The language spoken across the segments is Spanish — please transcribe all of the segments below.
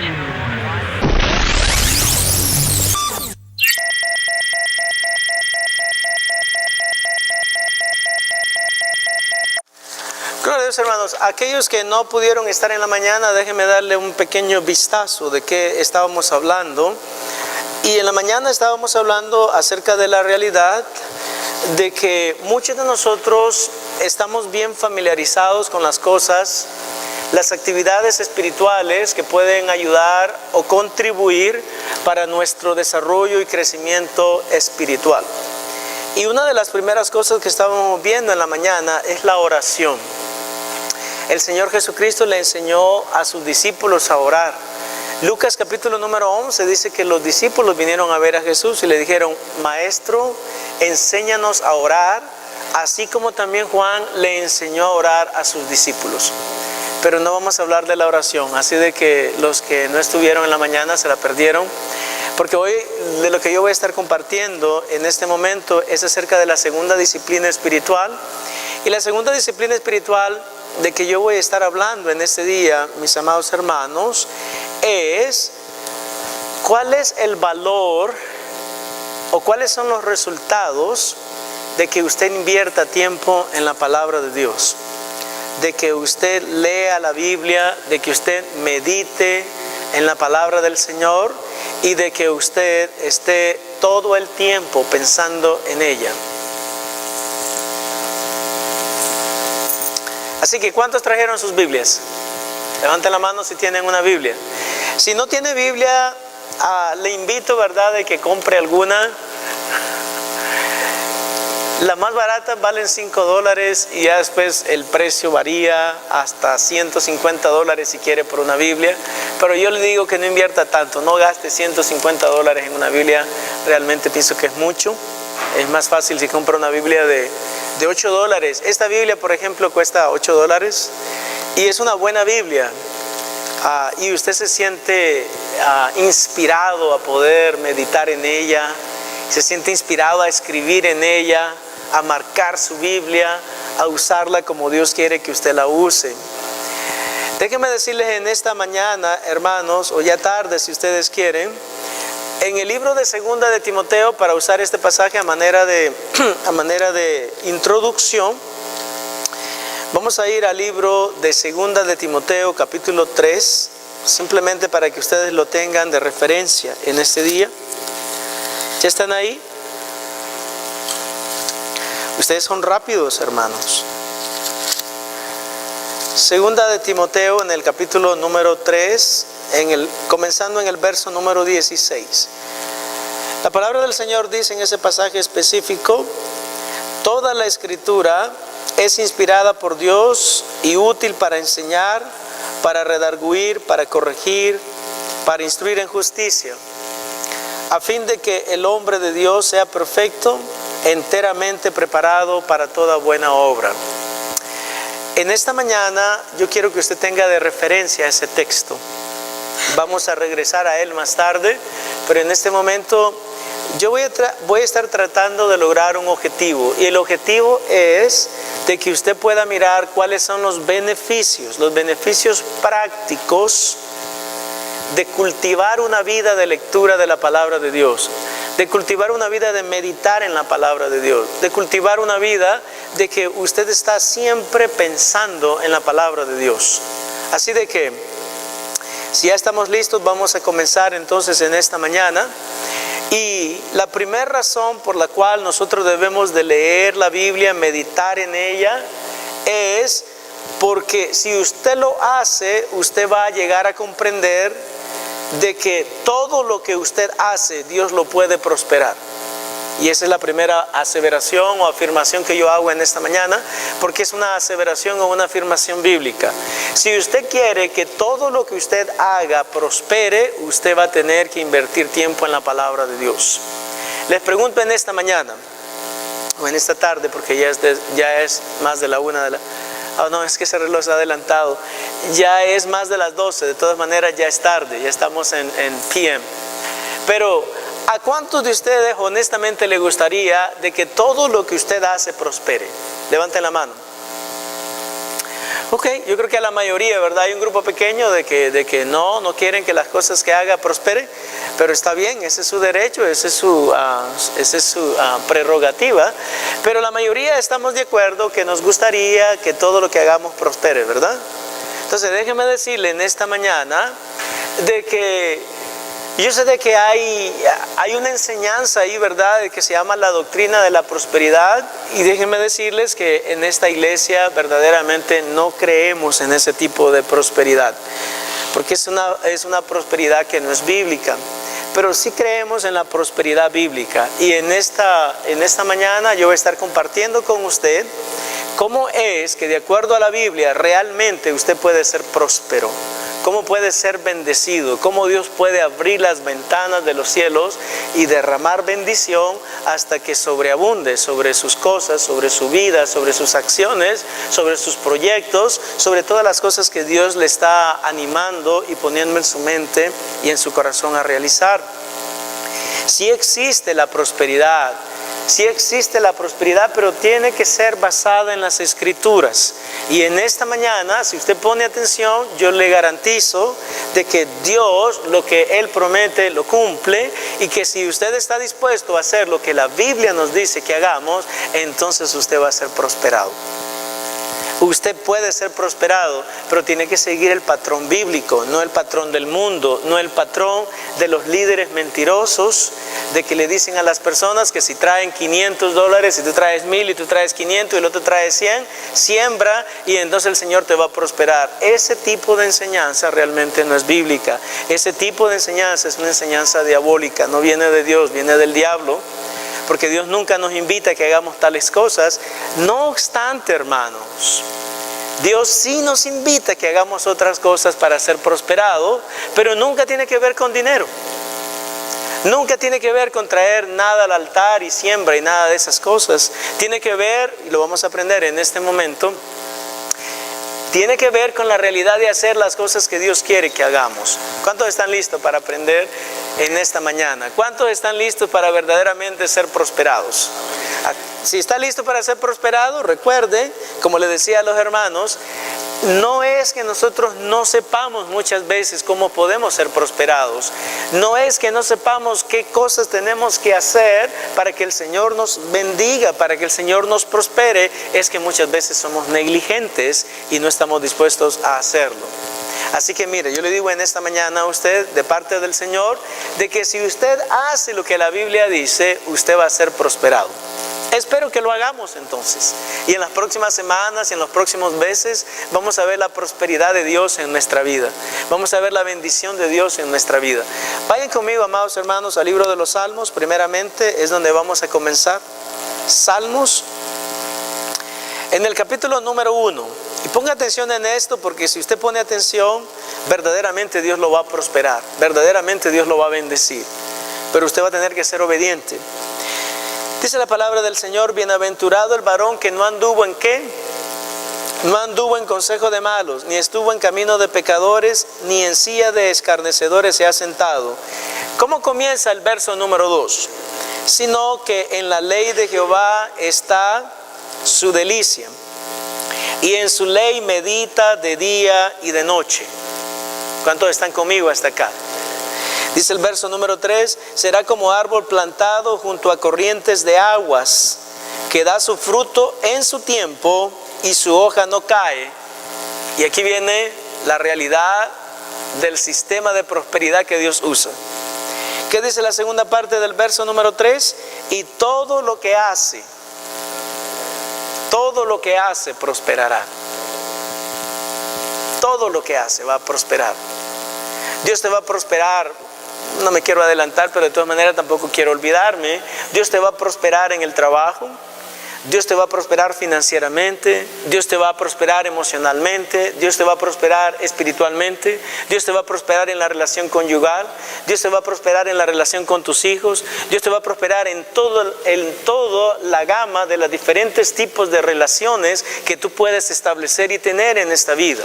Gloria a Dios, hermanos. Aquellos que no pudieron estar en la mañana, déjenme darle un pequeño vistazo de qué estábamos hablando. Y en la mañana estábamos hablando acerca de la realidad de que muchos de nosotros estamos bien familiarizados con las cosas, las actividades espirituales que pueden ayudar o contribuir para nuestro desarrollo y crecimiento espiritual. Y una de las primeras cosas que estábamos viendo en la mañana es la oración. El Señor Jesucristo le enseñó a sus discípulos a orar. Lucas capítulo número 11 dice que los discípulos vinieron a ver a Jesús y le dijeron: Maestro, enséñanos a orar, así como también Juan le enseñó a orar a sus discípulos. Pero no vamos a hablar de la oración, así de que los que no estuvieron en la mañana se la perdieron, porque hoy de lo que yo voy a estar compartiendo en este momento es acerca de la segunda disciplina espiritual. Y la segunda disciplina espiritual de que yo voy a estar hablando en este día, mis amados hermanos, es cuál es el valor o cuáles son los resultados de que usted invierta tiempo en la palabra de Dios, de que usted lea la Biblia, de que usted medite en la palabra del Señor y de que usted esté todo el tiempo pensando en ella. Así que, ¿cuántos trajeron sus Biblias? Levanten la mano si tienen una Biblia. Si no tiene Biblia, le invito, ¿verdad?, de que compre alguna. Las más baratas valen $5 y ya después el precio varía hasta $150 si quiere por una Biblia. Pero yo le digo que no invierta tanto, no gaste $150 en una Biblia. Realmente pienso que es mucho. Es más fácil si compra una Biblia de $8. Esta Biblia, por ejemplo, cuesta $8 y es una buena Biblia. Y usted se siente inspirado a poder meditar en ella, se siente inspirado a escribir en ella, a marcar su Biblia, a usarla como Dios quiere que usted la use. Déjenme decirles en esta mañana, hermanos, o ya tarde si ustedes quieren, en el libro de Segunda de Timoteo, para usar este pasaje a manera de introducción, vamos a ir al libro de Segunda de Timoteo, capítulo 3, simplemente para que ustedes lo tengan de referencia en este día. ¿Ya están ahí? Ustedes son rápidos, hermanos. Segunda de Timoteo, en el capítulo número 3, comenzando en el verso número 16. La palabra del Señor dice en ese pasaje específico: toda la escritura es inspirada por Dios y útil para enseñar, para redarguir, para corregir, para instruir en justicia, a fin de que el hombre de Dios sea perfecto, enteramente preparado para toda buena obra. En esta mañana yo quiero que usted tenga de referencia ese texto. Vamos a regresar a él más tarde, pero en este momento yo voy a estar tratando de lograr un objetivo, y el objetivo es de que usted pueda mirar cuáles son los beneficios prácticos de cultivar una vida de lectura de la palabra de Dios, de cultivar una vida de meditar en la palabra de Dios, de cultivar una vida de que usted está siempre pensando en la palabra de Dios. Así de que, si ya estamos listos, vamos a comenzar entonces en esta mañana. Y la primera razón por la cual nosotros debemos de leer la Biblia, meditar en ella, es porque si usted lo hace, usted va a llegar a comprender de que todo lo que usted hace, Dios lo puede prosperar. Y esa es la primera aseveración o afirmación que yo hago en esta mañana, porque es una aseveración o una afirmación bíblica. Si usted quiere que todo lo que usted haga prospere, usted va a tener que invertir tiempo en la palabra de Dios. Les pregunto en esta mañana, o en esta tarde, porque ya es más de la 1 de la... Oh, no, es que ese reloj se ha adelantado. Ya es más de las 12, de todas maneras ya es tarde, ya estamos en PM. Pero, ¿a cuántos de ustedes honestamente le gustaría de que todo lo que usted hace prospere? Levanten la mano. Ok, yo creo que a la mayoría, ¿verdad? Hay un grupo pequeño de que no quieren que las cosas que haga prosperen, pero está bien, ese es su derecho, esa es su prerrogativa, pero la mayoría estamos de acuerdo que nos gustaría que todo lo que hagamos prospere, ¿verdad? Entonces déjeme decirle en esta mañana de que yo sé de que hay una enseñanza ahí, ¿verdad?, que se llama la doctrina de la prosperidad, y déjenme decirles que en esta iglesia verdaderamente no creemos en ese tipo de prosperidad, porque es una prosperidad que no es bíblica, pero sí creemos en la prosperidad bíblica. Y en esta mañana yo voy a estar compartiendo con usted cómo es que de acuerdo a la Biblia realmente usted puede ser próspero. Cómo puede ser bendecido, cómo Dios puede abrir las ventanas de los cielos y derramar bendición hasta que sobreabunde sobre sus cosas, sobre su vida, sobre sus acciones, sobre sus proyectos, sobre todas las cosas que Dios le está animando y poniendo en su mente y en su corazón a realizar. Sí existe la prosperidad. Sí existe la prosperidad, pero tiene que ser basada en las Escrituras. Y en esta mañana, si usted pone atención, yo le garantizo de que Dios, lo que Él promete, lo cumple, y que si usted está dispuesto a hacer lo que la Biblia nos dice que hagamos, entonces usted va a ser prosperado. Usted puede ser prosperado, pero tiene que seguir el patrón bíblico, no el patrón del mundo, no el patrón de los líderes mentirosos, de que le dicen a las personas que si traen $500, si tú traes 1,000 y tú traes 500 y el otro trae 100, siembra y entonces el Señor te va a prosperar. Ese tipo de enseñanza realmente no es bíblica. Ese tipo de enseñanza es una enseñanza diabólica, no viene de Dios, viene del diablo. Porque Dios nunca nos invita a que hagamos tales cosas. No obstante, hermanos, Dios sí nos invita a que hagamos otras cosas para ser prosperados, pero nunca tiene que ver con dinero. Nunca tiene que ver con traer nada al altar y siembra y nada de esas cosas. Tiene que ver, y lo vamos a aprender en este momento, tiene que ver con la realidad de hacer las cosas que Dios quiere que hagamos. ¿Cuántos están listos para aprender en esta mañana? ¿Cuántos están listos para verdaderamente ser prosperados? Si está listo para ser prosperado, recuerde, como le decía a los hermanos, no es que nosotros no sepamos muchas veces cómo podemos ser prosperados. No es que no sepamos qué cosas tenemos que hacer para que el Señor nos bendiga, para que el Señor nos prospere. Es que muchas veces somos negligentes y no estamos dispuestos a hacerlo. Así que mire, yo le digo en esta mañana a usted, de parte del Señor, de que si usted hace lo que la Biblia dice, usted va a ser prosperado. Espero que lo hagamos entonces. Y en las próximas semanas y en los próximos meses vamos a ver la prosperidad de Dios en nuestra vida. Vamos a ver la bendición de Dios en nuestra vida. Vayan conmigo, amados hermanos, al libro de los Salmos. Primeramente es donde vamos a comenzar. Salmos, en el capítulo número 1. Y ponga atención en esto, porque si usted pone atención, verdaderamente Dios lo va a prosperar. Verdaderamente Dios lo va a bendecir. Pero usted va a tener que ser obediente. Dice la palabra del Señor: bienaventurado el varón que no anduvo en ¿qué? No anduvo en consejo de malos, ni estuvo en camino de pecadores, ni en silla de escarnecedores se ha sentado. ¿Cómo comienza el verso número 2? Sino que en la ley de Jehová está su delicia, y en su ley medita de día y de noche. ¿Cuántos están conmigo hasta acá? Dice el verso número 3, será como árbol plantado junto a corrientes de aguas, que da su fruto en su tiempo y su hoja no cae. Y aquí viene la realidad del sistema de prosperidad que Dios usa. ¿Qué dice la segunda parte del verso número 3? Y todo lo que hace prosperará. Todo lo que hace va a prosperar. Dios te va a prosperar. No me quiero adelantar, pero de todas maneras tampoco quiero olvidarme. Dios te va a prosperar en el trabajo. Dios te va a prosperar financieramente. Dios te va a prosperar emocionalmente. Dios te va a prosperar espiritualmente. Dios te va a prosperar en la relación conyugal. Dios te va a prosperar en la relación con tus hijos. Dios te va a prosperar en toda la gama de los diferentes tipos de relaciones que tú puedes establecer y tener en esta vida.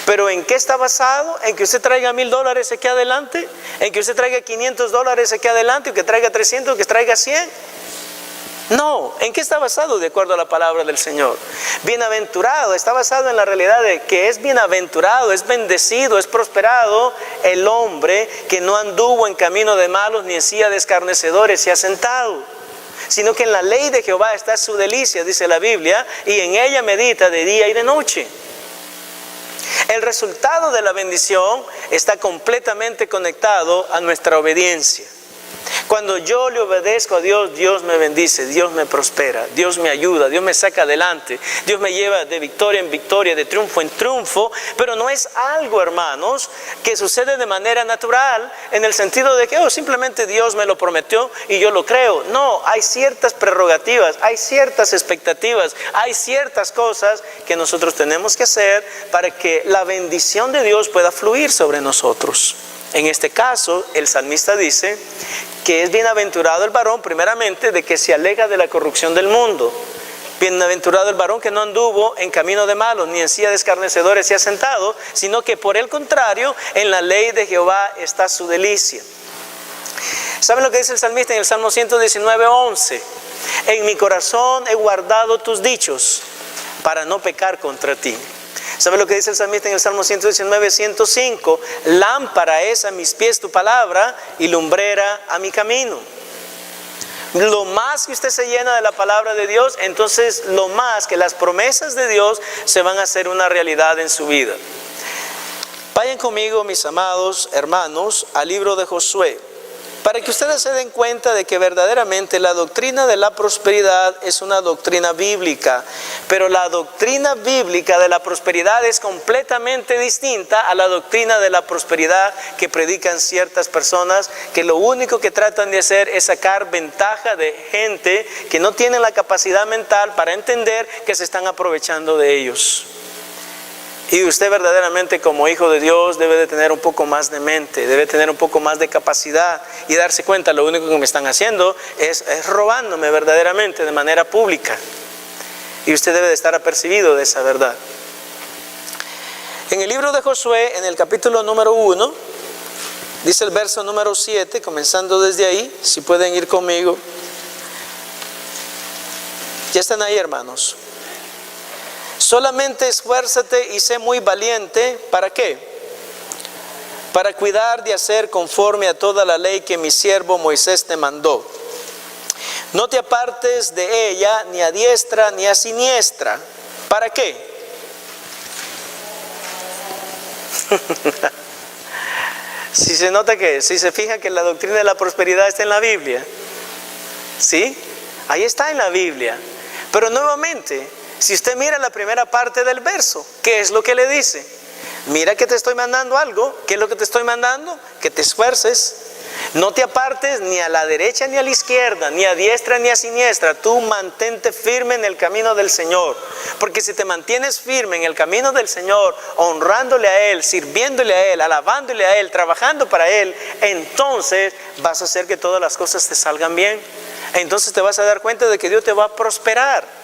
Pero ¿en qué está basado? ¿En que usted traiga $1,000 aquí adelante? ¿En que usted traiga $500 aquí adelante? ¿O que traiga 300? ¿O que traiga 100? No, ¿en qué está basado de acuerdo a la palabra del Señor? Bienaventurado, está basado en la realidad de que es bienaventurado, es bendecido, es prosperado el hombre que no anduvo en camino de malos ni en silla de escarnecedores se ha sentado, sino que en la ley de Jehová está su delicia, dice la Biblia, y en ella medita de día y de noche. El resultado de la bendición está completamente conectado a nuestra obediencia. Cuando yo le obedezco a Dios, Dios me bendice, Dios me prospera, Dios me ayuda, Dios me saca adelante, Dios me lleva de victoria en victoria, de triunfo en triunfo, pero no es algo, hermanos, que sucede de manera natural, en el sentido de que simplemente Dios me lo prometió y yo lo creo. No, hay ciertas prerrogativas, hay ciertas expectativas, hay ciertas cosas que nosotros tenemos que hacer para que la bendición de Dios pueda fluir sobre nosotros. En este caso, el salmista dice que es bienaventurado el varón, primeramente, de que se aleja de la corrupción del mundo. Bienaventurado el varón que no anduvo en camino de malos, ni en silla de escarnecedores se ha sentado, sino que por el contrario, en la ley de Jehová está su delicia. ¿Saben lo que dice el salmista en el Salmo 119:11? En mi corazón he guardado tus dichos para no pecar contra ti. ¿Sabe lo que dice el salmista en el Salmo 119:105? Lámpara es a mis pies tu palabra y lumbrera a mi camino. Lo más que usted se llena de la palabra de Dios, entonces lo más que las promesas de Dios se van a hacer una realidad en su vida. Vayan conmigo, mis amados hermanos, al libro de Josué, para que ustedes se den cuenta de que verdaderamente la doctrina de la prosperidad es una doctrina bíblica, pero la doctrina bíblica de la prosperidad es completamente distinta a la doctrina de la prosperidad que predican ciertas personas, que lo único que tratan de hacer es sacar ventaja de gente que no tienen la capacidad mental para entender que se están aprovechando de ellos. Y usted verdaderamente como hijo de Dios debe de tener un poco más de mente, debe tener un poco más de capacidad y darse cuenta, lo único que me están haciendo es robándome verdaderamente de manera pública. Y usted debe de estar apercibido de esa verdad. En el libro de Josué, en el capítulo número 1, dice el verso número 7, comenzando desde ahí, si pueden ir conmigo. Ya están ahí, hermanos. Solamente esfuérzate y sé muy valiente. ¿Para qué? Para cuidar de hacer conforme a toda la ley que mi siervo Moisés te mandó. No te apartes de ella ni a diestra ni a siniestra. ¿Para qué? Si se nota que, si se fija que la doctrina de la prosperidad está en la Biblia. ¿Sí? Ahí está en la Biblia. Pero nuevamente, si usted mira la primera parte del verso, ¿qué es lo que le dice? Mira que te estoy mandando algo. ¿Qué es lo que te estoy mandando? Que te esfuerces. No te apartes ni a la derecha ni a la izquierda, ni a diestra ni a siniestra. Tú mantente firme en el camino del Señor. Porque si te mantienes firme en el camino del Señor, honrándole a Él, sirviéndole a Él, alabándole a Él, trabajando para Él, entonces vas a hacer que todas las cosas te salgan bien. Entonces te vas a dar cuenta de que Dios te va a prosperar.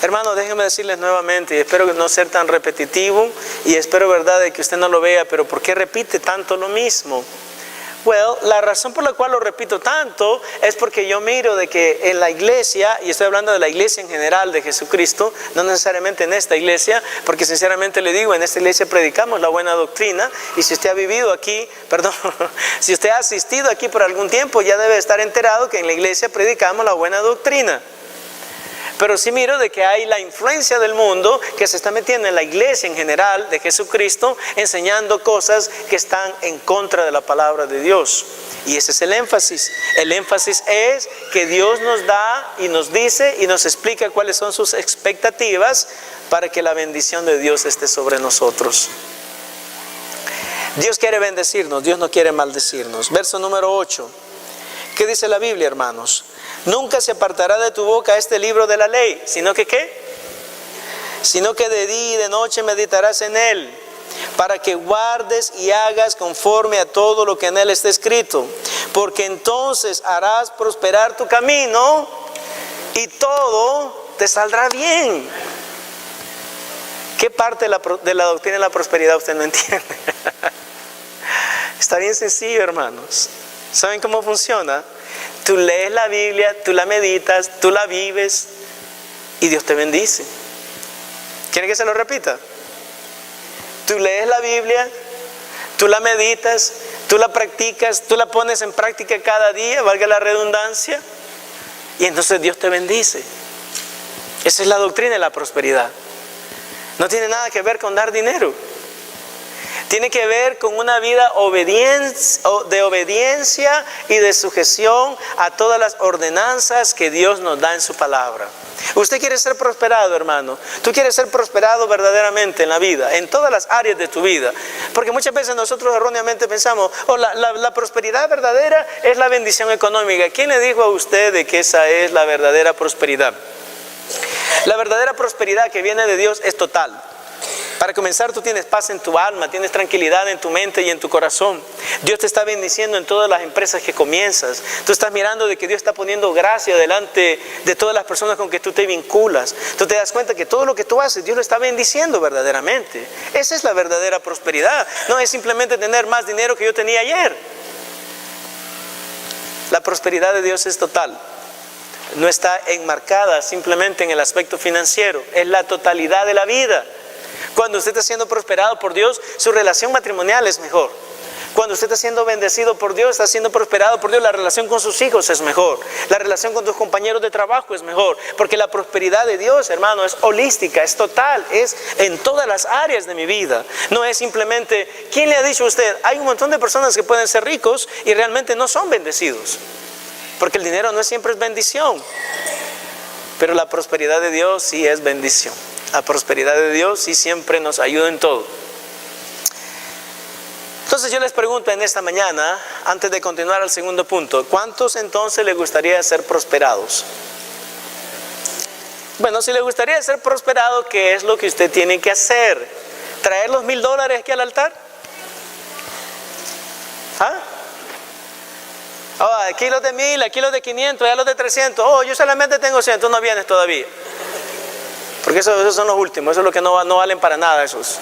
Hermano, déjenme decirles nuevamente, y espero no ser tan repetitivo, y espero verdad de que usted no lo vea, pero ¿por qué repite tanto lo mismo? Well, la razón por la cual lo repito tanto es porque yo miro de que en la iglesia, y estoy hablando de la iglesia en general de Jesucristo, no necesariamente en esta iglesia, porque sinceramente le digo, en esta iglesia predicamos la buena doctrina, y si usted ha vivido aquí, si usted ha asistido aquí por algún tiempo, ya debe estar enterado que en la iglesia predicamos la buena doctrina. Pero sí miro de que hay la influencia del mundo que se está metiendo en la iglesia en general de Jesucristo, enseñando cosas que están en contra de la palabra de Dios. Y ese es el énfasis. El énfasis es que Dios nos da y nos dice y nos explica cuáles son sus expectativas para que la bendición de Dios esté sobre nosotros. Dios quiere bendecirnos, Dios no quiere maldecirnos. Verso número 8. ¿Qué dice la Biblia, hermanos? Nunca se apartará de tu boca este libro de la ley, sino que ¿qué? Sino que de día y de noche meditarás en él, para que guardes y hagas conforme a todo lo que en él está escrito, porque entonces harás prosperar tu camino y todo te saldrá bien. ¿Qué parte de la doctrina de la prosperidad usted no entiende? Está bien sencillo, hermanos. ¿Saben cómo funciona? Tú lees la Biblia, tú la meditas, tú la vives y Dios te bendice. ¿Quiere que se lo repita? Tú lees la Biblia, tú la meditas, tú la practicas, tú la pones en práctica cada día, valga la redundancia, y entonces Dios te bendice. Esa es la doctrina de la prosperidad. No tiene nada que ver con dar dinero. Tiene que ver con una vida de obediencia y de sujeción a todas las ordenanzas que Dios nos da en su palabra. Usted quiere ser prosperado, hermano. Tú quieres ser prosperado verdaderamente en la vida, en todas las áreas de tu vida. Porque muchas veces nosotros erróneamente pensamos, la prosperidad verdadera es la bendición económica. ¿Quién le dijo a usted de que esa es la verdadera prosperidad? La verdadera prosperidad que viene de Dios es total. Para comenzar, tú tienes paz en tu alma, tienes tranquilidad en tu mente y en tu corazón. Dios te está bendiciendo en todas las empresas que comienzas. Tú estás mirando de que Dios está poniendo gracia delante de todas las personas con que tú te vinculas. Tú te das cuenta que todo lo que tú haces, Dios lo está bendiciendo verdaderamente. Esa es la verdadera prosperidad. No es simplemente tener más dinero que yo tenía ayer. La prosperidad de Dios es total. No está enmarcada simplemente en el aspecto financiero. Es la totalidad de la vida. Cuando usted está siendo prosperado por Dios, su relación matrimonial es mejor. Cuando usted está siendo bendecido por Dios, está siendo prosperado por Dios, la relación con sus hijos es mejor. La relación con tus compañeros de trabajo es mejor. Porque la prosperidad de Dios, hermano, es holística, es total, es en todas las áreas de mi vida. No es simplemente, ¿quién le ha dicho a usted? Hay un montón de personas que pueden ser ricos y realmente no son bendecidos. Porque el dinero no siempre es bendición. Pero la prosperidad de Dios sí es bendición. La prosperidad de Dios sí siempre nos ayuda en todo. Entonces yo les pregunto en esta mañana, antes de continuar al segundo punto, ¿cuántos entonces les gustaría ser prosperados? Bueno, si les gustaría ser prosperado, ¿qué es lo que usted tiene que hacer? ¿Traer los $1,000 aquí al altar? ¿Ah? Aquí los de 1,000, aquí los de 500, allá los de 300. Oh, yo solamente tengo 100, tú no vienes todavía. Porque esos son los últimos, eso es lo que no valen para nada esos.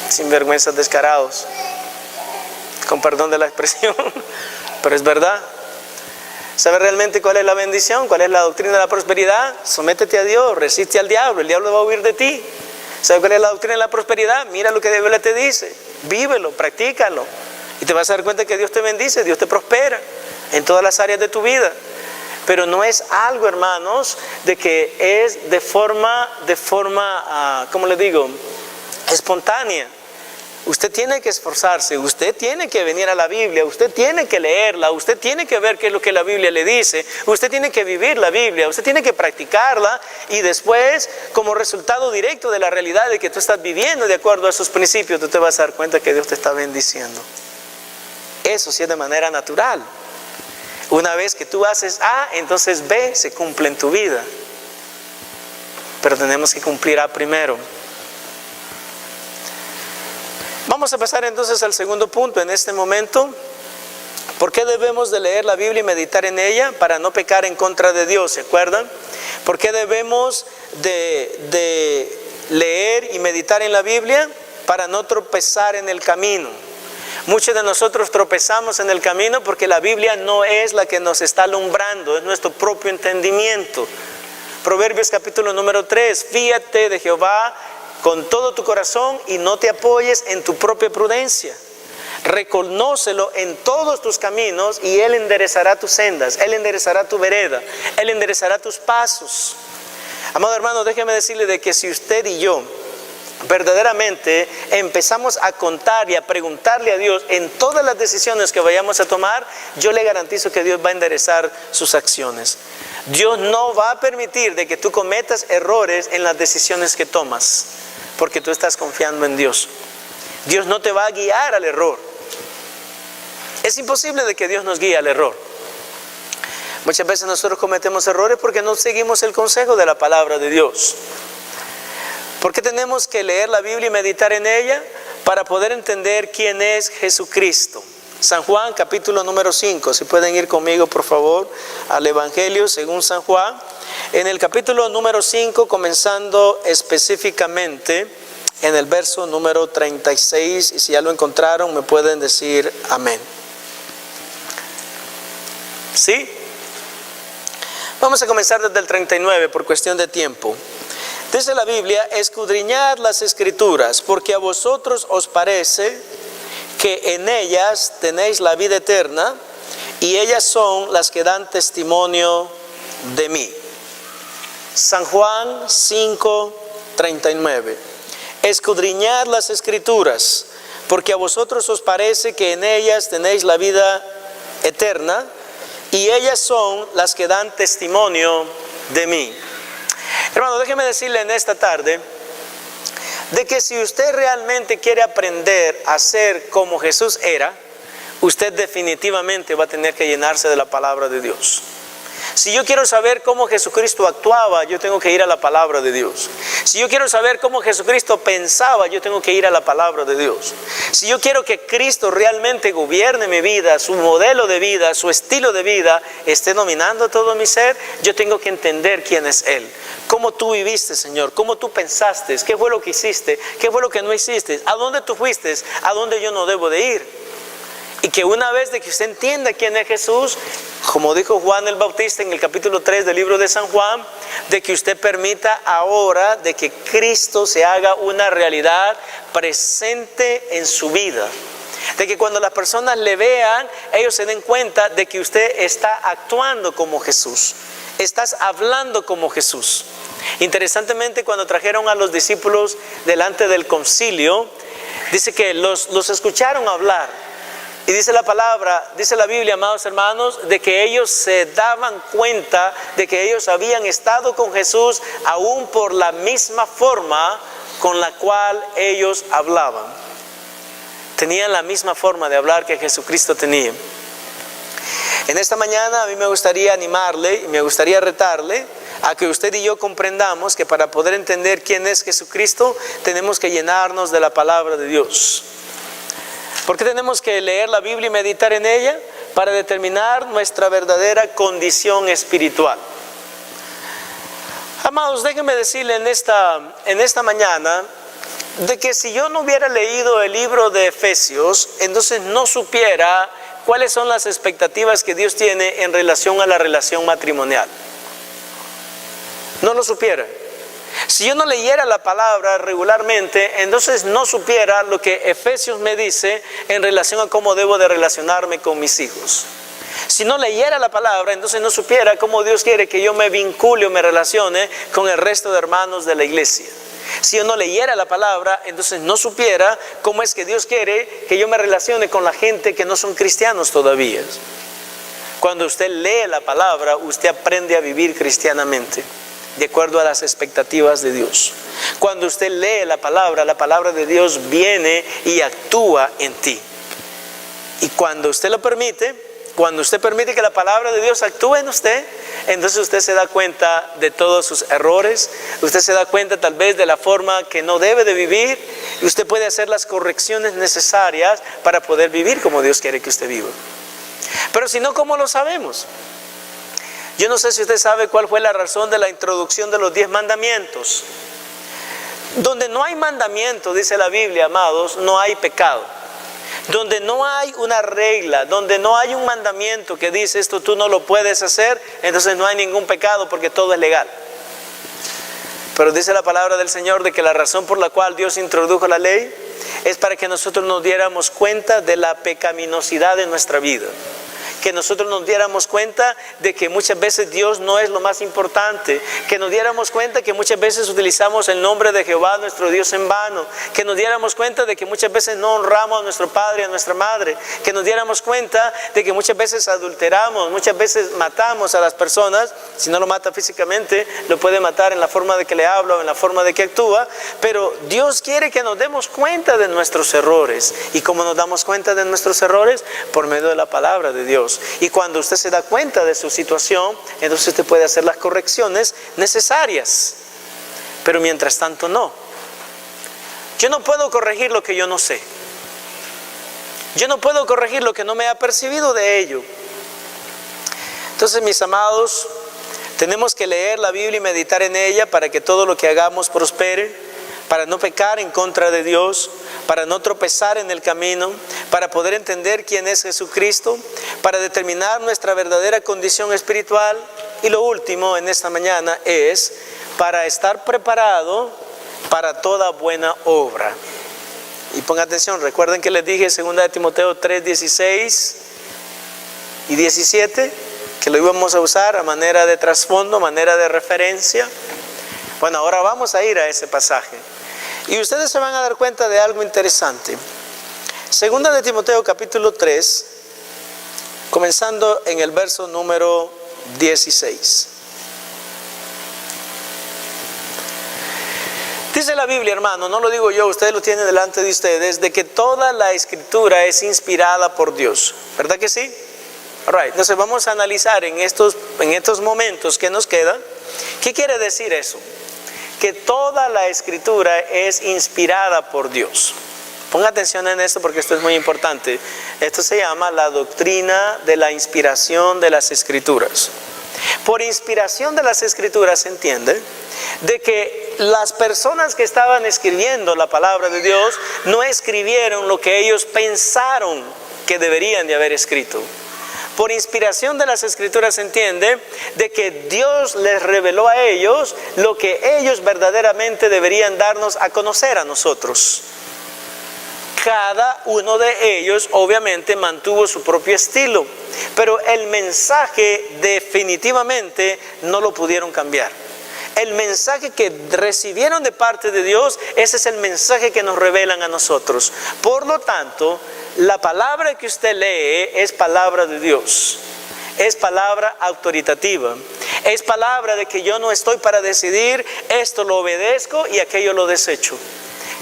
Sinvergüenzas descarados. Con perdón de la expresión, pero es verdad. ¿Sabe realmente cuál es la bendición? ¿Cuál es la doctrina de la prosperidad? Sométete a Dios, resiste al diablo, el diablo va a huir de ti. ¿Sabe cuál es la doctrina de la prosperidad? Mira lo que la Biblia te dice, vívelo, practícalo. Y te vas a dar cuenta que Dios te bendice, Dios te prospera en todas las áreas de tu vida. Pero no es algo, hermanos, de que es de forma, ¿cómo le digo? Espontánea. Usted tiene que esforzarse, usted tiene que venir a la Biblia, usted tiene que leerla, usted tiene que ver qué es lo que la Biblia le dice, usted tiene que vivir la Biblia, usted tiene que practicarla y después, como resultado directo de la realidad de que tú estás viviendo de acuerdo a esos principios, tú te vas a dar cuenta que Dios te está bendiciendo. Eso sí es de manera natural. Una vez que tú haces A, entonces B se cumple en tu vida. Pero tenemos que cumplir A primero. Vamos a pasar entonces al segundo punto en este momento. ¿Por qué debemos de leer la Biblia y meditar en ella? Para no pecar en contra de Dios, ¿se acuerdan? ¿Por qué debemos de leer y meditar en la Biblia? Para no tropezar en el camino. Muchos de nosotros tropezamos en el camino porque la Biblia no es la que nos está alumbrando, es nuestro propio entendimiento. Proverbios capítulo número 3, fíate de Jehová con todo tu corazón y no te apoyes en tu propia prudencia. Reconócelo en todos tus caminos y Él enderezará tus sendas, Él enderezará tu vereda, Él enderezará tus pasos. Amado hermano, déjeme decirle de que si usted y yo verdaderamente empezamos a contar y a preguntarle a Dios en todas las decisiones que vayamos a tomar, yo le garantizo que Dios va a enderezar sus acciones. Dios no va a permitir de que tú cometas errores en las decisiones que tomas, porque tú estás confiando en Dios. Dios no te va a guiar al error. Es imposible de que Dios nos guíe al error. Muchas veces nosotros cometemos errores porque no seguimos el consejo de la palabra de Dios. ¿Por qué tenemos que leer la Biblia y meditar en ella? Para poder entender quién es Jesucristo. San Juan capítulo número 5, si pueden ir conmigo por favor al Evangelio según San Juan. En el capítulo número 5, comenzando específicamente en el verso número 36, y si ya lo encontraron me pueden decir amén. ¿Sí? Vamos a comenzar desde el 39 por cuestión de tiempo. Dice la Biblia: escudriñad las Escrituras, porque a vosotros os parece que en ellas tenéis la vida eterna, y ellas son las que dan testimonio de mí. San Juan 5:39. Escudriñad las Escrituras, porque a vosotros os parece que en ellas tenéis la vida eterna, y ellas son las que dan testimonio de mí. Hermano, déjeme decirle en esta tarde de que si usted realmente quiere aprender a ser como Jesús era, usted definitivamente va a tener que llenarse de la palabra de Dios. Si yo quiero saber cómo Jesucristo actuaba, yo tengo que ir a la palabra de Dios. Si yo quiero saber cómo Jesucristo pensaba, yo tengo que ir a la palabra de Dios. Si yo quiero que Cristo realmente gobierne mi vida, su modelo de vida, su estilo de vida, esté dominando todo mi ser, yo tengo que entender quién es Él. Cómo tú viviste, Señor, cómo tú pensaste, qué fue lo que hiciste, qué fue lo que no hiciste, a dónde tú fuiste, a dónde yo no debo de ir. Y que una vez de que usted entienda quién es Jesús, como dijo Juan el Bautista en el capítulo 3 del libro de San Juan, de que usted permita ahora de que Cristo se haga una realidad presente en su vida. De que cuando las personas le vean, ellos se den cuenta de que usted está actuando como Jesús. Estás hablando como Jesús. Interesantemente, cuando trajeron a los discípulos delante del concilio, dice que los escucharon hablar. Y dice la palabra, dice la Biblia, amados hermanos, de que ellos se daban cuenta de que ellos habían estado con Jesús aún por la misma forma con la cual ellos hablaban. Tenían la misma forma de hablar que Jesucristo tenía. En esta mañana a mí me gustaría animarle y me gustaría retarle a que usted y yo comprendamos que para poder entender quién es Jesucristo tenemos que llenarnos de la palabra de Dios. ¿Por qué tenemos que leer la Biblia y meditar en ella? Para determinar nuestra verdadera condición espiritual. Amados, déjenme decirle en esta mañana de que si yo no hubiera leído el libro de Efesios, entonces no supiera cuáles son las expectativas que Dios tiene en relación a la relación matrimonial. No lo supiera. Si yo no leyera la palabra regularmente, entonces no supiera lo que Efesios me dice en relación a cómo debo de relacionarme con mis hijos. Si no leyera la palabra, entonces no supiera cómo Dios quiere que yo me vincule o me relacione con el resto de hermanos de la iglesia. Si yo no leyera la palabra, entonces no supiera cómo es que Dios quiere que yo me relacione con la gente que no son cristianos todavía. Cuando usted lee la palabra, usted aprende a vivir cristianamente, de acuerdo a las expectativas de Dios. Cuando usted lee la palabra de Dios viene y actúa en ti. Y cuando usted lo permite, cuando usted permite que la palabra de Dios actúe en usted, entonces usted se da cuenta de todos sus errores, usted se da cuenta tal vez de la forma que no debe de vivir, y usted puede hacer las correcciones necesarias para poder vivir como Dios quiere que usted viva. Pero si no, ¿cómo lo sabemos? Yo no sé si usted sabe cuál fue la razón de la introducción de los 10 mandamientos. Donde no hay mandamiento, dice la Biblia, amados, no hay pecado. Donde no hay una regla, donde no hay un mandamiento que dice esto tú no lo puedes hacer, entonces no hay ningún pecado porque todo es legal. Pero dice la palabra del Señor de que la razón por la cual Dios introdujo la ley es para que nosotros nos diéramos cuenta de la pecaminosidad de nuestra vida. Que nosotros nos diéramos cuenta de que muchas veces Dios no es lo más importante, que nos diéramos cuenta que muchas veces utilizamos el nombre de Jehová nuestro Dios en vano, que nos diéramos cuenta de que muchas veces no honramos a nuestro padre y a nuestra madre, que nos diéramos cuenta de que muchas veces adulteramos, muchas veces matamos a las personas. Si no lo mata físicamente, lo puede matar en la forma de que le habla o en la forma de que actúa, pero Dios quiere que nos demos cuenta de nuestros errores. ¿Y cómo nos damos cuenta de nuestros errores? Por medio de la palabra de Dios. Y cuando usted se da cuenta de su situación, entonces usted puede hacer las correcciones necesarias. Pero mientras tanto no. Yo no puedo corregir lo que yo no sé. Yo no puedo corregir lo que no me ha percibido de ello. Entonces, mis amados, tenemos que leer la Biblia y meditar en ella para que todo lo que hagamos prospere, para no pecar en contra de Dios, para no tropezar en el camino, para poder entender quién es Jesucristo, para determinar nuestra verdadera condición espiritual. Y lo último en esta mañana es para estar preparado para toda buena obra. Y pongan atención, recuerden que les dije 2 Timoteo 3, 16 y 17, que lo íbamos a usar a manera de trasfondo, manera de referencia. Bueno, ahora vamos a ir a ese pasaje. Y ustedes se van a dar cuenta de algo interesante. 2 Timoteo capítulo 3, comenzando en el verso número 16. Dice la Biblia, hermano, no lo digo yo, ustedes lo tienen delante de ustedes, de que toda la escritura es inspirada por Dios. ¿Verdad que sí? Alright, entonces vamos a analizar en estos momentos que nos quedan, ¿qué quiere decir eso? Que toda la escritura es inspirada por Dios. Ponga atención en esto porque esto es muy importante. Esto se llama la doctrina de la inspiración de las escrituras. Por inspiración de las escrituras se entiende de que las personas que estaban escribiendo la palabra de Dios no escribieron lo que ellos pensaron que deberían de haber escrito. Por inspiración de las escrituras se entiende de que Dios les reveló a ellos lo que ellos verdaderamente deberían darnos a conocer a nosotros. Cada uno de ellos obviamente mantuvo su propio estilo, pero el mensaje definitivamente no lo pudieron cambiar. El mensaje que recibieron de parte de Dios, ese es el mensaje que nos revelan a nosotros. Por lo tanto, la palabra que usted lee es palabra de Dios. Es palabra autoritativa. Es palabra de que yo no estoy para decidir, esto lo obedezco y aquello lo desecho.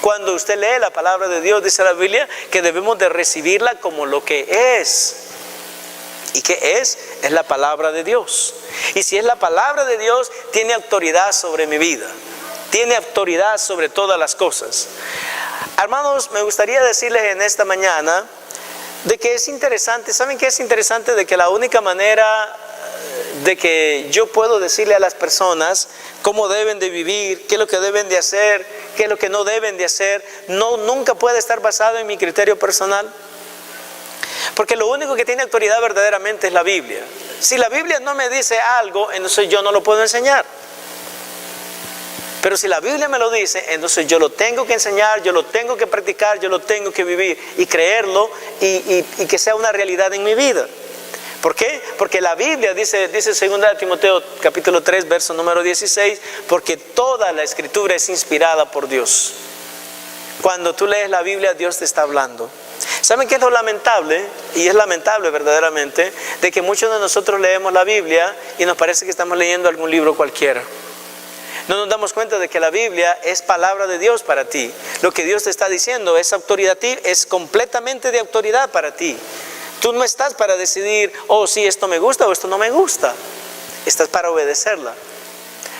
Cuando usted lee la palabra de Dios, dice la Biblia que debemos de recibirla como lo que es. ¿Y qué es? Es la palabra de Dios. Y si es la palabra de Dios, tiene autoridad sobre mi vida. Tiene autoridad sobre todas las cosas. Hermanos, me gustaría decirles en esta mañana de que es interesante. ¿Saben qué es interesante? De que la única manera de que yo puedo decirle a las personas cómo deben de vivir, qué es lo que deben de hacer, qué es lo que no deben de hacer, nunca puede estar basado en mi criterio personal. Porque lo único que tiene autoridad verdaderamente es la Biblia. Si la Biblia no me dice algo, entonces yo no lo puedo enseñar. Pero si la Biblia me lo dice, entonces yo lo tengo que enseñar, yo lo tengo que practicar, yo lo tengo que vivir y creerlo y que sea una realidad en mi vida. ¿Por qué? Porque la Biblia dice 2 Timoteo capítulo 3, verso número 16, porque toda la escritura es inspirada por Dios. Cuando tú lees la Biblia, Dios te está hablando. ¿Saben qué es lo lamentable? Y es lamentable verdaderamente, de que muchos de nosotros leemos la Biblia y nos parece que estamos leyendo algún libro cualquiera. No nos damos cuenta de que la Biblia es palabra de Dios para ti. Lo que Dios te está diciendo es autoridad, es completamente de autoridad para ti. Tú no estás para decidir, oh, sí, esto me gusta o esto no me gusta. Estás para obedecerla.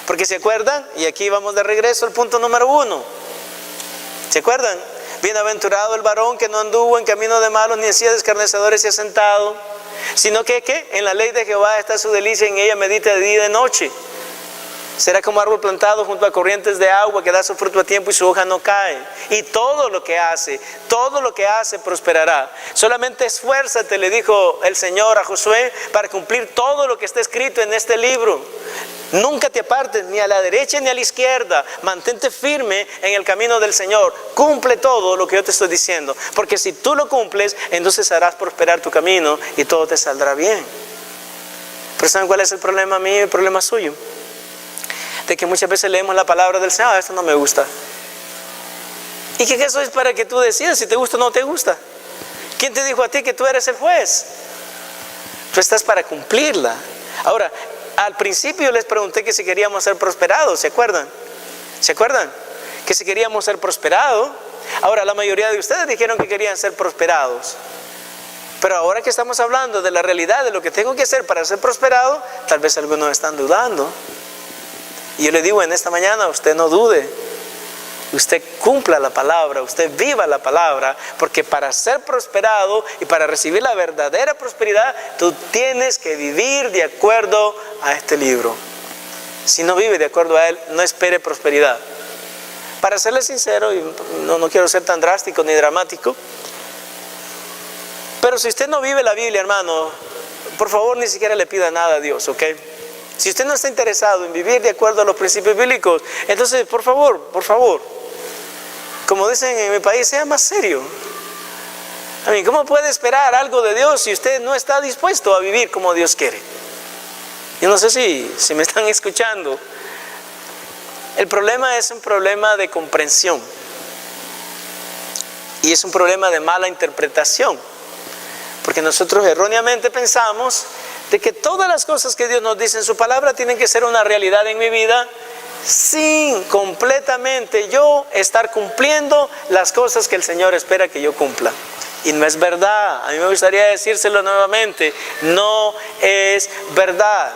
Porque ¿se acuerdan? Y aquí vamos de regreso al punto número 1. ¿Se acuerdan? Bienaventurado el varón que no anduvo en camino de malos, ni en silla de escarnecedores se ha sentado, sino que en la ley de Jehová está su delicia, en ella medita de día y de noche. Será como árbol plantado junto a corrientes de agua que da su fruto a tiempo y su hoja no cae. Y todo lo que hace prosperará. Solamente esfuérzate, le dijo el Señor a Josué, para cumplir todo lo que está escrito en este libro. Nunca te apartes ni a la derecha ni a la izquierda. Mantente firme en el camino del Señor. Cumple todo lo que yo te estoy diciendo. Porque si tú lo cumples, entonces harás prosperar tu camino y todo te saldrá bien. Pero ¿saben cuál es el problema mío y el problema suyo? De que muchas veces leemos la palabra del Señor, esto no me gusta. ¿Y que eso es para que tú decidas si te gusta o no te gusta? ¿Quién te dijo a ti que tú eres el juez? Tú estás para cumplirla. Ahora, al principio les pregunté que si queríamos ser prosperados, ¿se acuerdan? ¿Se acuerdan? Que si queríamos ser prosperados. Ahora, la mayoría de ustedes dijeron que querían ser prosperados. Pero ahora que estamos hablando de la realidad de lo que tengo que hacer para ser prosperado, tal vez algunos están dudando. Y yo le digo en esta mañana, usted no dude, usted cumpla la palabra, usted viva la palabra, porque para ser prosperado y para recibir la verdadera prosperidad, tú tienes que vivir de acuerdo a este libro. Si no vive de acuerdo a él, no espere prosperidad. Para serle sincero, y no quiero ser tan drástico ni dramático, pero si usted no vive la Biblia, hermano, por favor ni siquiera le pida nada a Dios, ¿ok? Si usted no está interesado en vivir de acuerdo a los principios bíblicos, entonces por favor, como dicen en mi país, sea más serio. ¿Cómo puede esperar algo de Dios si usted no está dispuesto a vivir como Dios quiere? Yo no sé si me están escuchando. El problema es un problema de comprensión. Y es un problema de mala interpretación. Porque nosotros erróneamente pensamos de que todas las cosas que Dios nos dice en su palabra tienen que ser una realidad en mi vida, sin completamente yo estar cumpliendo las cosas que el Señor espera que yo cumpla. Y no es verdad. A mí me gustaría decírselo nuevamente. No es verdad.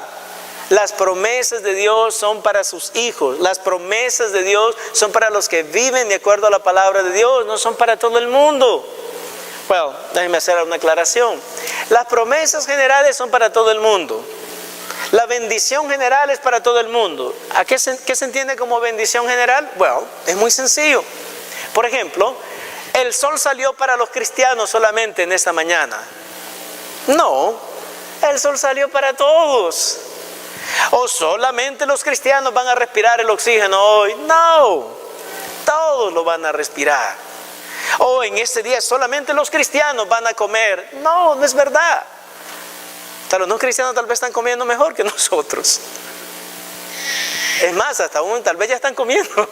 Las promesas de Dios son para sus hijos. Las promesas de Dios son para los que viven de acuerdo a la palabra de Dios. No son para todo el mundo. Bueno, déjenme hacer una aclaración. Las promesas generales son para todo el mundo. La bendición general es para todo el mundo. ¿Qué se entiende como bendición general? Bueno, es muy sencillo. Por ejemplo, ¿el sol salió para los cristianos solamente en esta mañana? No, el sol salió para todos. ¿O solamente los cristianos van a respirar el oxígeno hoy? No, todos lo van a respirar. ¿O en este día solamente los cristianos van a comer? No, no es verdad. Los no cristianos tal vez están comiendo mejor que nosotros. Es más, hasta aún tal vez ya están comiendo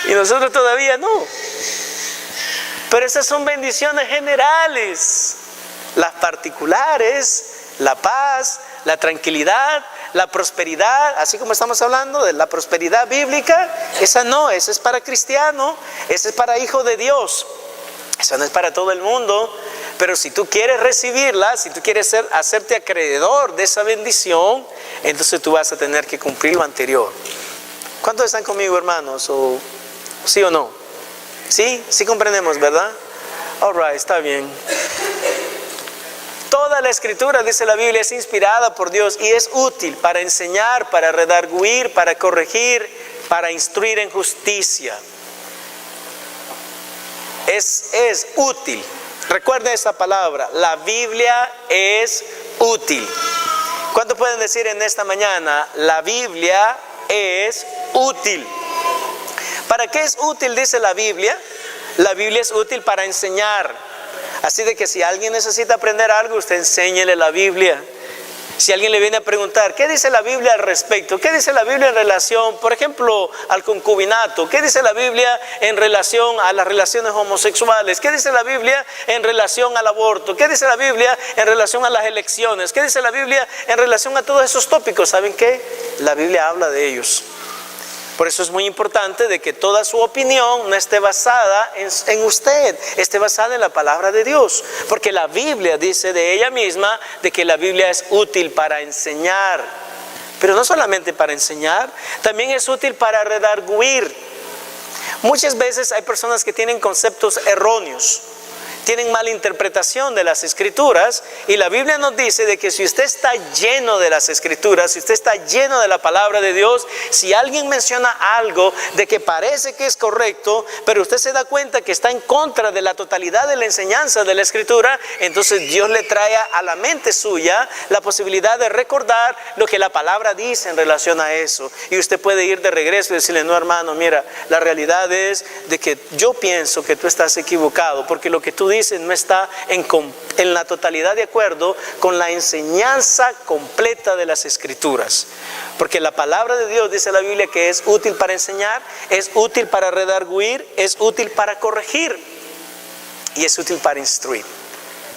y nosotros todavía no. Pero esas son bendiciones generales. Las particulares, la paz, la tranquilidad, la prosperidad, así como estamos hablando de la prosperidad bíblica, esa no, esa es para cristiano, esa es para hijo de Dios. Esa no es para todo el mundo. Pero si tú quieres recibirla, si tú quieres hacerte acreedor de esa bendición, entonces tú vas a tener que cumplir lo anterior. ¿Cuántos están conmigo, hermanos? ¿Sí o no? ¿Sí? Sí comprendemos, ¿verdad? All right, está bien. Toda la escritura, dice la Biblia, es inspirada por Dios y es útil para enseñar, para redarguir, para corregir, para instruir en justicia. Es útil. Recuerden esta palabra, la Biblia es útil. ¿Cuántos pueden decir en esta mañana, la Biblia es útil? ¿Para qué es útil, dice la Biblia? La Biblia es útil para enseñar. Así de que si alguien necesita aprender algo, usted enséñele la Biblia. Si alguien le viene a preguntar, ¿qué dice la Biblia al respecto? ¿Qué dice la Biblia en relación, por ejemplo, al concubinato? ¿Qué dice la Biblia en relación a las relaciones homosexuales? ¿Qué dice la Biblia en relación al aborto? ¿Qué dice la Biblia en relación a las elecciones? ¿Qué dice la Biblia en relación a todos esos tópicos? ¿Saben qué? La Biblia habla de ellos. Por eso es muy importante de que toda su opinión no esté basada en usted, esté basada en la palabra de Dios. Porque la Biblia dice de ella misma de que la Biblia es útil para enseñar. Pero no solamente para enseñar, también es útil para redarguir. Muchas veces hay personas que tienen conceptos erróneos, tienen mala interpretación de las escrituras, y la Biblia nos dice de que si usted está lleno de las escrituras, si usted está lleno de la palabra de Dios, si alguien menciona algo de que parece que es correcto, pero usted se da cuenta que está en contra de la totalidad de la enseñanza de la escritura, entonces Dios le trae a la mente suya la posibilidad de recordar lo que la palabra dice en relación a eso, y usted puede ir de regreso y decirle, no, hermano, mira, la realidad es de que yo pienso que tú estás equivocado, porque lo que tú dice no está en la totalidad de acuerdo con la enseñanza completa de las escrituras. Porque la palabra de Dios, dice la Biblia, que es útil para enseñar, es útil para redarguir, es útil para corregir y es útil para instruir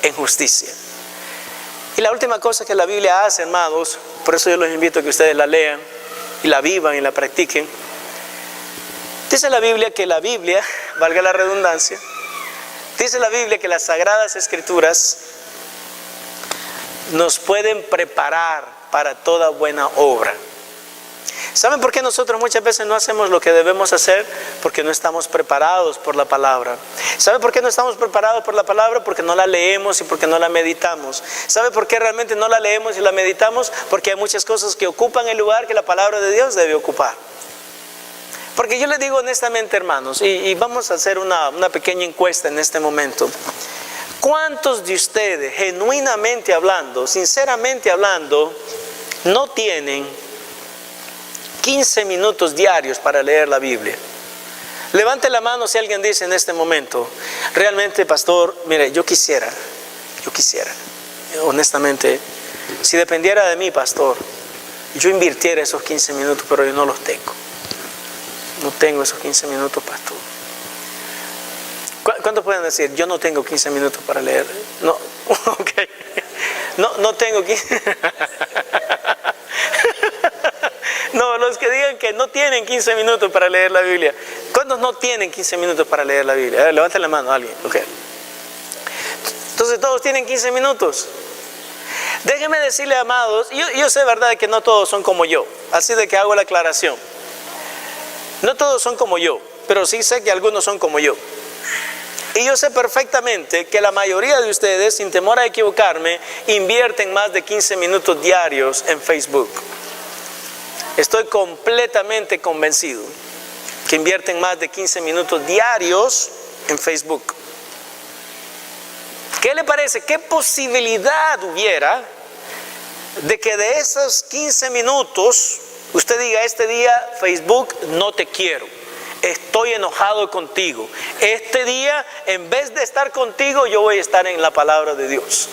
en justicia. Y la última cosa que la Biblia hace, hermanos, por eso yo los invito a que ustedes la lean y la vivan y la practiquen. Dice la Biblia que la Biblia, valga la redundancia, dice la Biblia que las Sagradas Escrituras nos pueden preparar para toda buena obra. ¿Saben por qué nosotros muchas veces no hacemos lo que debemos hacer? Porque no estamos preparados por la palabra. ¿Saben por qué no estamos preparados por la palabra? Porque no la leemos y porque no la meditamos. ¿Saben por qué realmente no la leemos y la meditamos? Porque hay muchas cosas que ocupan el lugar que la palabra de Dios debe ocupar. Porque yo les digo honestamente, hermanos, y vamos a hacer una pequeña encuesta en este momento. ¿Cuántos de ustedes, genuinamente hablando, sinceramente hablando, no tienen 15 minutos diarios para leer la Biblia? Levante la mano si alguien dice en este momento: realmente, pastor, mire, yo quisiera, honestamente, si dependiera de mí, pastor, yo invirtiera esos 15 minutos, pero yo no los tengo. No tengo esos 15 minutos, pastor. ¿Cuántos pueden decir: yo no tengo 15 minutos para leer? No, ok. No tengo 15. No, los que digan que no tienen 15 minutos para leer la Biblia. ¿Cuántos no tienen 15 minutos para leer la Biblia? A ver, levanten la mano a alguien. Okay. Entonces todos tienen 15 minutos. Déjenme decirle, amados, yo sé, verdad, que no todos son como yo. Así de que hago la aclaración. No todos son como yo, pero sí sé que algunos son como yo. Y yo sé perfectamente que la mayoría de ustedes, sin temor a equivocarme, invierten más de 15 minutos diarios en Facebook. Estoy completamente convencido que invierten más de 15 minutos diarios en Facebook. ¿Qué le parece? ¿Qué posibilidad hubiera de que de esos 15 minutos usted diga: este día, Facebook, no te quiero, estoy enojado contigo, este día, en vez de estar contigo, yo voy a estar en la palabra de Dios?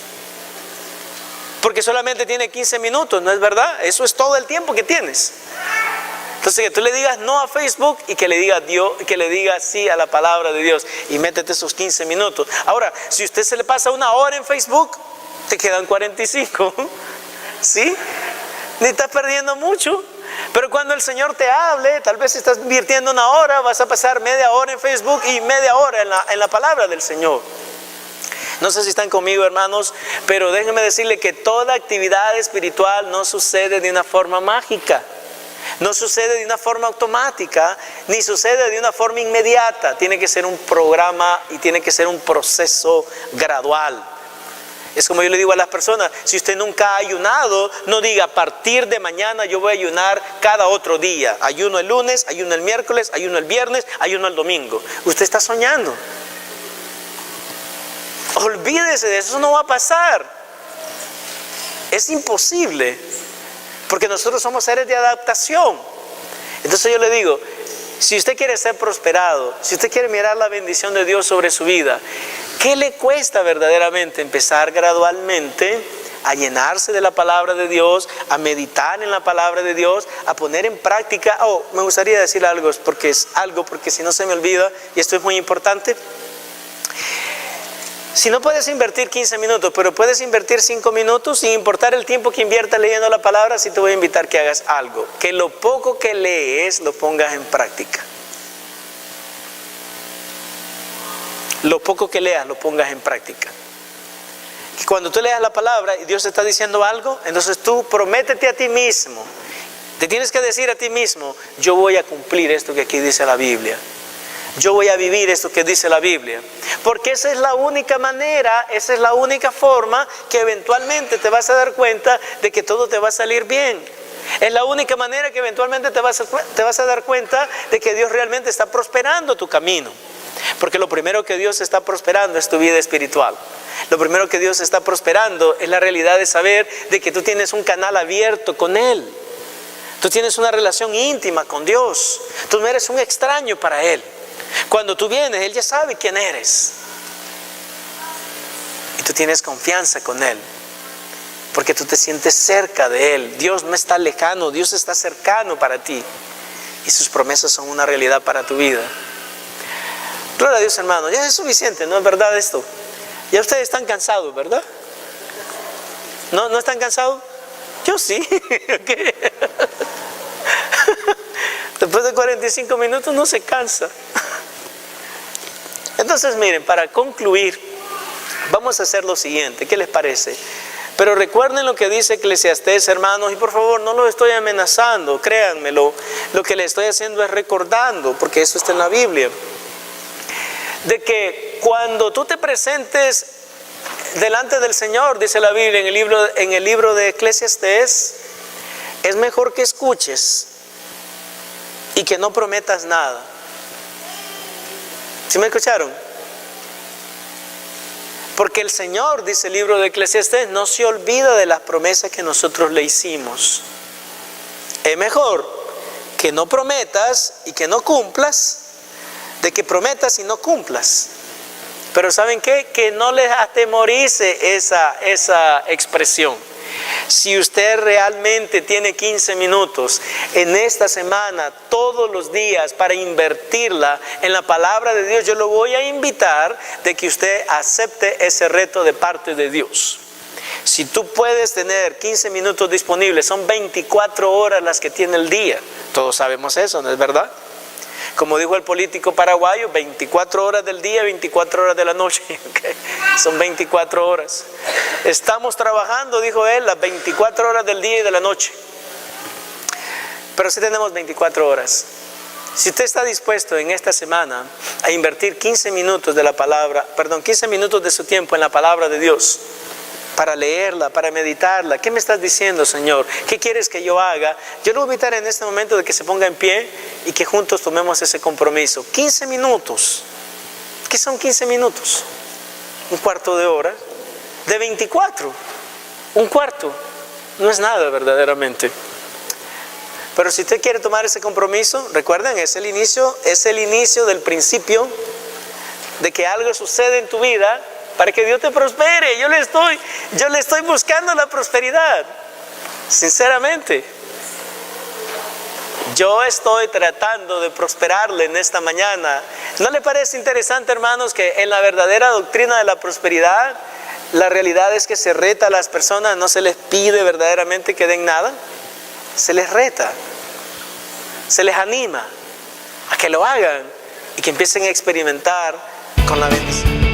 Porque solamente tiene 15 minutos, ¿no es verdad? Eso es todo el tiempo que tienes. Entonces, que tú le digas no a Facebook y que le digas sí a la palabra de Dios, y métete esos 15 minutos. Ahora, si usted se le pasa una hora en Facebook, te quedan 45. ¿Sí? Ni estás perdiendo mucho. Pero cuando el Señor te hable, tal vez estás invirtiendo una hora, vas a pasar media hora en Facebook y media hora en la palabra del Señor. No sé si están conmigo, hermanos, pero déjenme decirle que toda actividad espiritual no sucede de una forma mágica, no sucede de una forma automática, ni sucede de una forma inmediata. Tiene que ser un programa y tiene que ser un proceso gradual. Es como yo le digo a las personas: si usted nunca ha ayunado, no diga: a partir de mañana yo voy a ayunar cada otro día. Ayuno el lunes, ayuno el miércoles, ayuno el viernes, ayuno el domingo. Usted está soñando. Olvídese de eso, eso no va a pasar. Es imposible, porque nosotros somos seres de adaptación. Entonces yo le digo: si usted quiere ser prosperado, si usted quiere mirar la bendición de Dios sobre su vida, ¿qué le cuesta verdaderamente empezar gradualmente a llenarse de la palabra de Dios, a meditar en la palabra de Dios, a poner en práctica? Me gustaría decir algo, porque si no se me olvida, y esto es muy importante. Si no puedes invertir 15 minutos, pero puedes invertir 5 minutos, sin importar el tiempo que inviertas leyendo la palabra, sí te voy a invitar que hagas algo: que lo poco que lees lo pongas en práctica. Lo poco que leas lo pongas en práctica. Que cuando tú leas la palabra y Dios te está diciendo algo, entonces tú prométete a ti mismo. Te tienes que decir a ti mismo: yo voy a cumplir esto que aquí dice la Biblia. Yo voy a vivir esto que dice la Biblia. Porque esa es la única manera, esa es la única forma que eventualmente te vas a dar cuenta de que todo te va a salir bien. Es la única manera que eventualmente te vas a dar cuenta de que Dios realmente está prosperando tu camino. Porque lo primero que Dios está prosperando es tu vida espiritual. Lo primero que Dios está prosperando es la realidad de saber de que tú tienes un canal abierto con Él. Tú tienes una relación íntima con Dios. Tú no eres un extraño para Él. Cuando tú vienes, Él ya sabe quién eres. Y tú tienes confianza con Él, porque tú te sientes cerca de Él. Dios no está lejano, Dios está cercano para ti. Y sus promesas son una realidad para tu vida. Gloria a Dios, hermano. Ya es suficiente, ¿no es verdad esto? Ya ustedes están cansados, ¿verdad? ¿No están cansados? Yo sí. Después de 45 minutos no se cansa. Entonces, miren, para concluir, vamos a hacer lo siguiente. ¿Qué les parece? Pero recuerden lo que dice Eclesiastés, hermanos, y por favor, no lo estoy amenazando, créanmelo. Lo que le estoy haciendo es recordando, porque eso está en la Biblia, de que cuando tú te presentes delante del Señor, dice la Biblia en el libro de Eclesiastés, es mejor que escuches y que no prometas nada. ¿Sí me escucharon? Porque el Señor, dice el libro de Eclesiastés, no se olvida de las promesas que nosotros le hicimos. Es mejor que no prometas y que no cumplas, de que prometas y no cumplas. Pero ¿saben qué? Que no les atemorice esa expresión. Si usted realmente tiene 15 minutos en esta semana, todos los días, para invertirla en la palabra de Dios, yo lo voy a invitar de que usted acepte ese reto de parte de Dios. Si tú puedes tener 15 minutos disponibles, son 24 horas las que tiene el día. Todos sabemos eso, ¿no es verdad? Como dijo el político paraguayo, 24 horas del día, 24 horas de la noche. Okay. Son 24 horas. Estamos trabajando, dijo él, las 24 horas del día y de la noche. Pero sí tenemos 24 horas. Si usted está dispuesto en esta semana a invertir 15 minutos de su tiempo en la palabra de Dios, para leerla, para meditarla. ¿Qué me estás diciendo, Señor? ¿Qué quieres que yo haga? Yo lo voy a invitar en este momento de que se ponga en pie y que juntos tomemos ese compromiso. 15 minutos. ¿Qué son 15 minutos? Un cuarto de hora. De 24. Un cuarto. No es nada verdaderamente. Pero si usted quiere tomar ese compromiso, recuerden, es el inicio del principio de que algo sucede en tu vida para que Dios te prospere. Yo le estoy buscando la prosperidad. Sinceramente. Yo estoy tratando de prosperarle en esta mañana. ¿No le parece interesante, hermanos, que en la verdadera doctrina de la prosperidad, la realidad es que se reta a las personas, no se les pide verdaderamente que den nada? Se les reta, se les anima a que lo hagan y que empiecen a experimentar con la bendición.